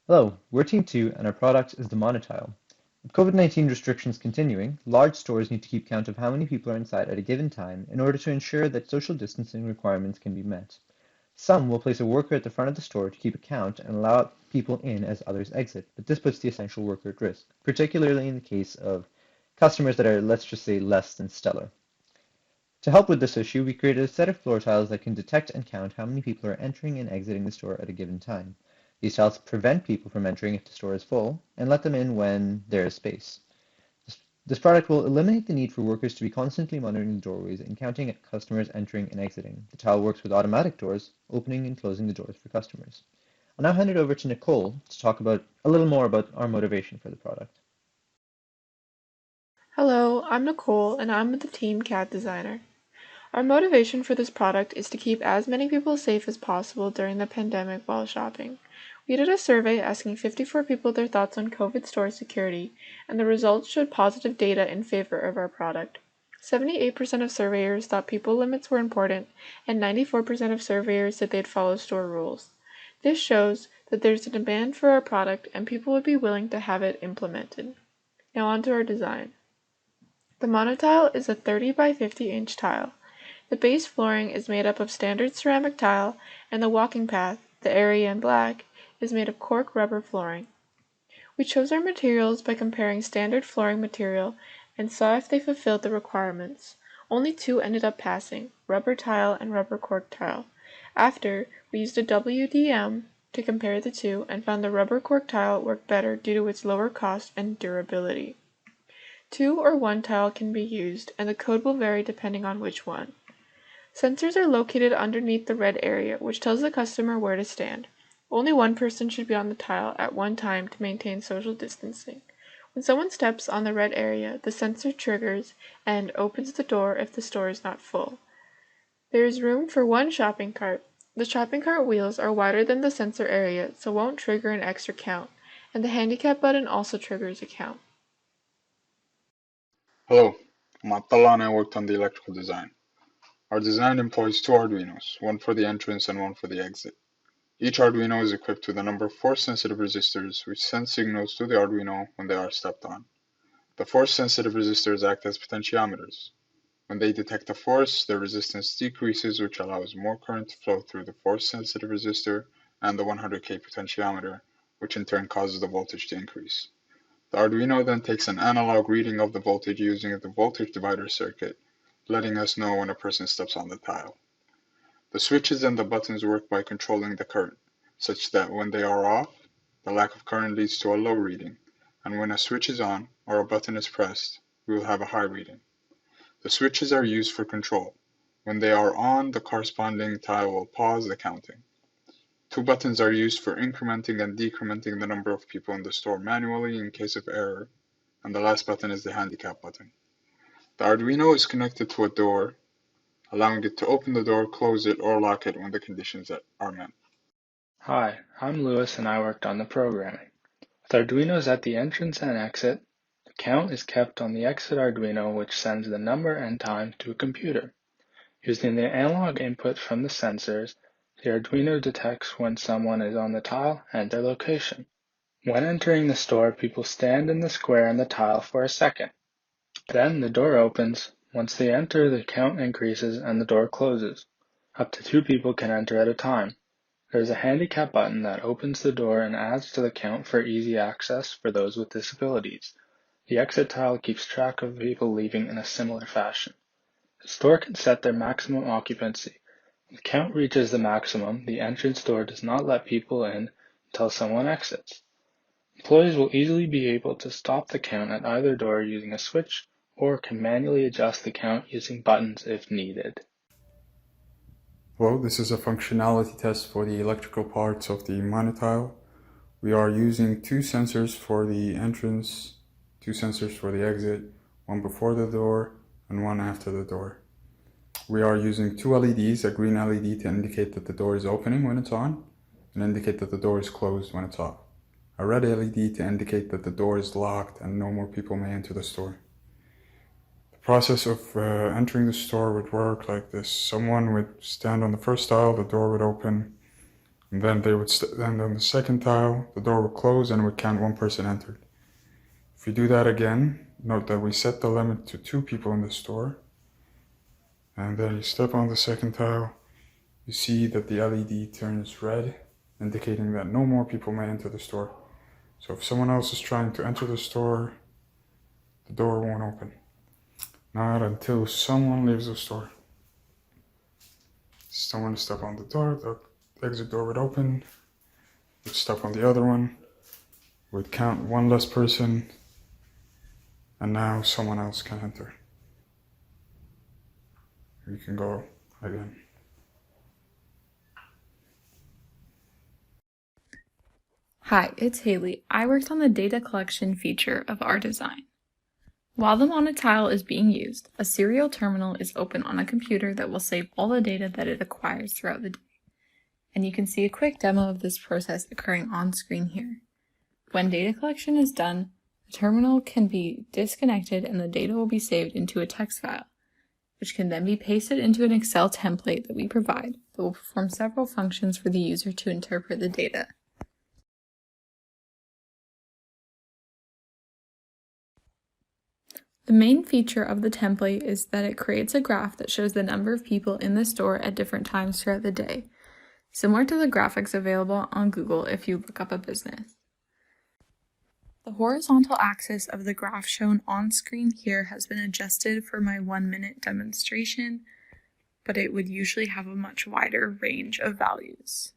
Hello, we're Team 2 and our product is the MoniTile. With COVID-19 restrictions continuing, large stores need to keep count of how many people are inside at a given time in order to ensure that social distancing requirements can be met. Some will place a worker at the front of the store to keep a count and allow people in as others exit, but this puts the essential worker at risk, particularly in the case of customers that are, let's just say, less than stellar. To help with this issue, we created a set of floor tiles that can detect and count how many people are entering and exiting the store at a given time. These tiles prevent people from entering if the store is full and let them in when there is space. This product will eliminate the need for workers to be constantly monitoring the doorways and counting at customers entering and exiting. The tile works with automatic doors, opening and closing the doors for customers. I'll now hand it over to Nicole to talk about a little more about our motivation for the product. Hello, I'm Nicole and I'm the team CAD designer. Our motivation for this product is to keep as many people safe as possible during the pandemic while shopping. We did a survey asking 54 people their thoughts on COVID store security, and the results showed positive data in favor of our product. 78% of surveyors thought people limits were important, and 94% of surveyors said they'd follow store rules. This shows that there's a demand for our product and people would be willing to have it implemented. Now on to our design. The MoniTile is a 30 by 50 inch tile. The base flooring is made up of standard ceramic tile, and the walking path, the area in black, is made of cork rubber flooring. We chose our materials by comparing standard flooring material and saw if they fulfilled the requirements. Only two ended up passing, rubber tile and rubber cork tile. After, we used a WDM to compare the two and found the rubber cork tile worked better due to its lower cost and durability. Two or one tile can be used, and the code will vary depending on which one. Sensors are located underneath the red area, which tells the customer where to stand. Only one person should be on the tile at one time to maintain social distancing. When someone steps on the red area, the sensor triggers and opens the door if the store is not full. There is room for one shopping cart. The shopping cart wheels are wider than the sensor area, so won't trigger an extra count, and the handicap button also triggers a count. Hello, I'm Abdullah and I worked on the electrical design. Our design employs two Arduinos, one for the entrance and one for the exit. Each Arduino is equipped with a number of force-sensitive resistors which send signals to the Arduino when they are stepped on. The force-sensitive resistors act as potentiometers. When they detect a force, their resistance decreases, which allows more current to flow through the force-sensitive resistor and the 100K potentiometer, which in turn causes the voltage to increase. The Arduino then takes an analog reading of the voltage using the voltage divider circuit, letting us know when a person steps on the tile. The switches and the buttons work by controlling the current, such that when they are off, the lack of current leads to a low reading, and when a switch is on or a button is pressed, we will have a high reading. The switches are used for control. When they are on, the corresponding tile will pause the counting. Two buttons are used for incrementing and decrementing the number of people in the store manually in case of error, and the last button is the handicap button. The Arduino is connected to a door, allowing it to open the door, close it, or lock it when the conditions are met. Hi, I'm Lewis and I worked on the programming. With Arduinos at the entrance and exit, the count is kept on the exit Arduino, which sends the number and time to a computer. Using the analog input from the sensors, the Arduino detects when someone is on the tile and their location. When entering the store, people stand in the square on the tile for a second. Then the door opens. Once they enter, the count increases and the door closes. Up to two people can enter at a time. There is a handicap button that opens the door and adds to the count for easy access for those with disabilities. The exit tile keeps track of people leaving in a similar fashion. The store can set their maximum occupancy. When the count reaches the maximum, the entrance door does not let people in until someone exits. Employees will easily be able to stop the count at either door using a switch or can manually adjust the count using buttons if needed. Hello, this is a functionality test for the electrical parts of the MoniTile. We are using two sensors for the entrance, two sensors for the exit, one before the door and one after the door. We are using two LEDs, a green LED to indicate that the door is opening when it's on, and indicate that the door is closed when it's off. A red LED to indicate that the door is locked and no more people may enter the store. The process of entering the store would work like this. Someone would stand on the first tile, the door would open, And then then on the second tile, the door will close and we count one person entered. If we do that again, note that we set the limit to 2 people in the store. And then you step on the second tile, you see that the LED turns red, indicating that no more people may enter the store. So if someone else is trying to enter the store, the door won't open. Not until someone leaves the store. Someone step on the door, the exit door would open, would step on the other one, would count one less person, and now someone else can enter. You can go again. Hi, it's Haley. I worked on the data collection feature of our design. While the MoniTile is being used, a serial terminal is open on a computer that will save all the data that it acquires throughout the day. And you can see a quick demo of this process occurring on screen here. When data collection is done, the terminal can be disconnected and the data will be saved into a text file, which can then be pasted into an Excel template that we provide that will perform several functions for the user to interpret the data. The main feature of the template is that it creates a graph that shows the number of people in the store at different times throughout the day, similar to the graphics available on Google if you look up a business. The horizontal axis of the graph shown on screen here has been adjusted for my 1-minute demonstration, but it would usually have a much wider range of values.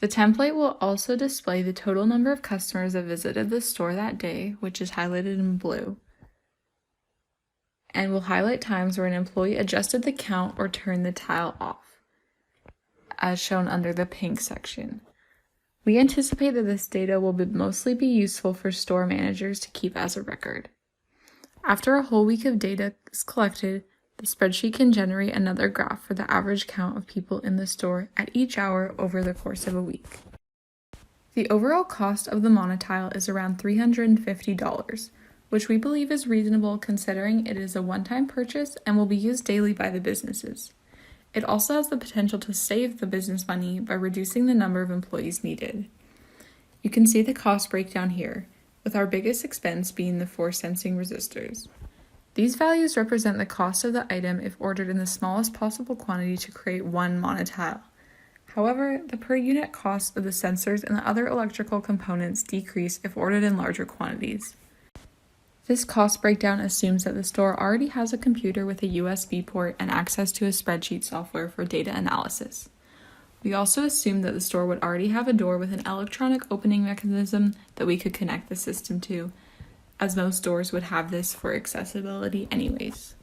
The template will also display the total number of customers that visited the store that day, which is highlighted in blue, and will highlight times where an employee adjusted the count or turned the tile off, as shown under the pink section. We anticipate that this data will mostly be useful for store managers to keep as a record. After a whole week of data is collected, the spreadsheet can generate another graph for the average count of people in the store at each hour over the course of a week. The overall cost of the MoniTile is around $350, which we believe is reasonable considering it is a one-time purchase and will be used daily by the businesses. It also has the potential to save the business money by reducing the number of employees needed. You can see the cost breakdown here, with our biggest expense being the force sensing resistors. These values represent the cost of the item if ordered in the smallest possible quantity to create one MoniTile. However, the per unit cost of the sensors and the other electrical components decrease if ordered in larger quantities. This cost breakdown assumes that the store already has a computer with a USB port and access to a spreadsheet software for data analysis. We also assume that the store would already have a door with an electronic opening mechanism that we could connect the system to, as most stores would have this for accessibility anyways.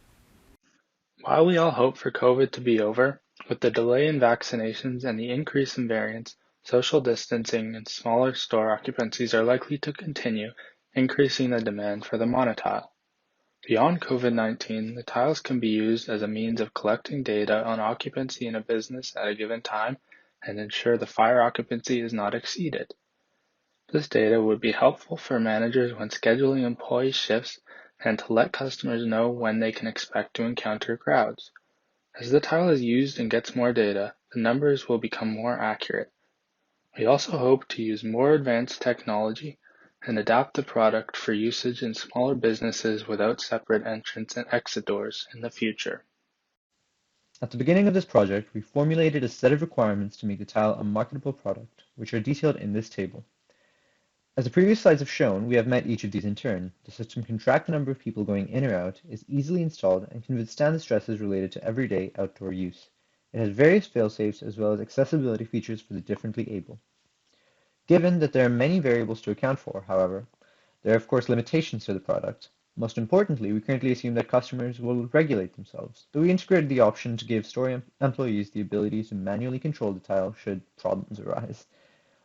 While we all hope for COVID to be over, with the delay in vaccinations and the increase in variants, social distancing and smaller store occupancies are likely to continue, increasing the demand for the MoniTile. Beyond COVID-19, the tiles can be used as a means of collecting data on occupancy in a business at a given time and ensure the fire occupancy is not exceeded. This data would be helpful for managers when scheduling employee shifts and to let customers know when they can expect to encounter crowds. As the tile is used and gets more data, the numbers will become more accurate. We also hope to use more advanced technology and adapt the product for usage in smaller businesses without separate entrance and exit doors in the future. At the beginning of this project, we formulated a set of requirements to make the tile a marketable product, which are detailed in this table. As the previous slides have shown, we have met each of these in turn. The system can track the number of people going in or out, is easily installed, and can withstand the stresses related to everyday outdoor use. It has various fail-safes as well as accessibility features for the differently able. Given that there are many variables to account for, however, there are of course limitations to the product. Most importantly, we currently assume that customers will regulate themselves, but we integrated the option to give store employees the ability to manually control the tile should problems arise.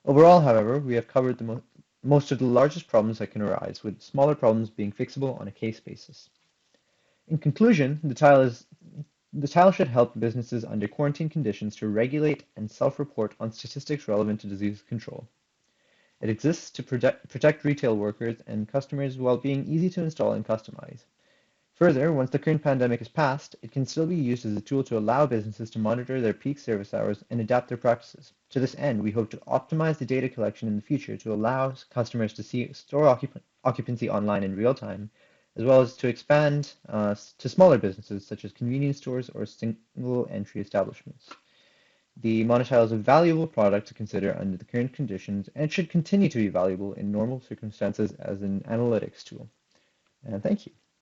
Overall, however, we have covered most of the largest problems that can arise, with smaller problems being fixable on a case basis. In conclusion, the tile should help businesses under quarantine conditions to regulate and self-report on statistics relevant to disease control. It exists to protect retail workers and customers while being easy to install and customize. Further, once the current pandemic is past, it can still be used as a tool to allow businesses to monitor their peak service hours and adapt their practices. To this end, we hope to optimize the data collection in the future to allow customers to see store occupancy online in real time, as well as to expand to smaller businesses such as convenience stores or single entry establishments. The MoniTile is a valuable product to consider under the current conditions and should continue to be valuable in normal circumstances as an analytics tool. And thank you.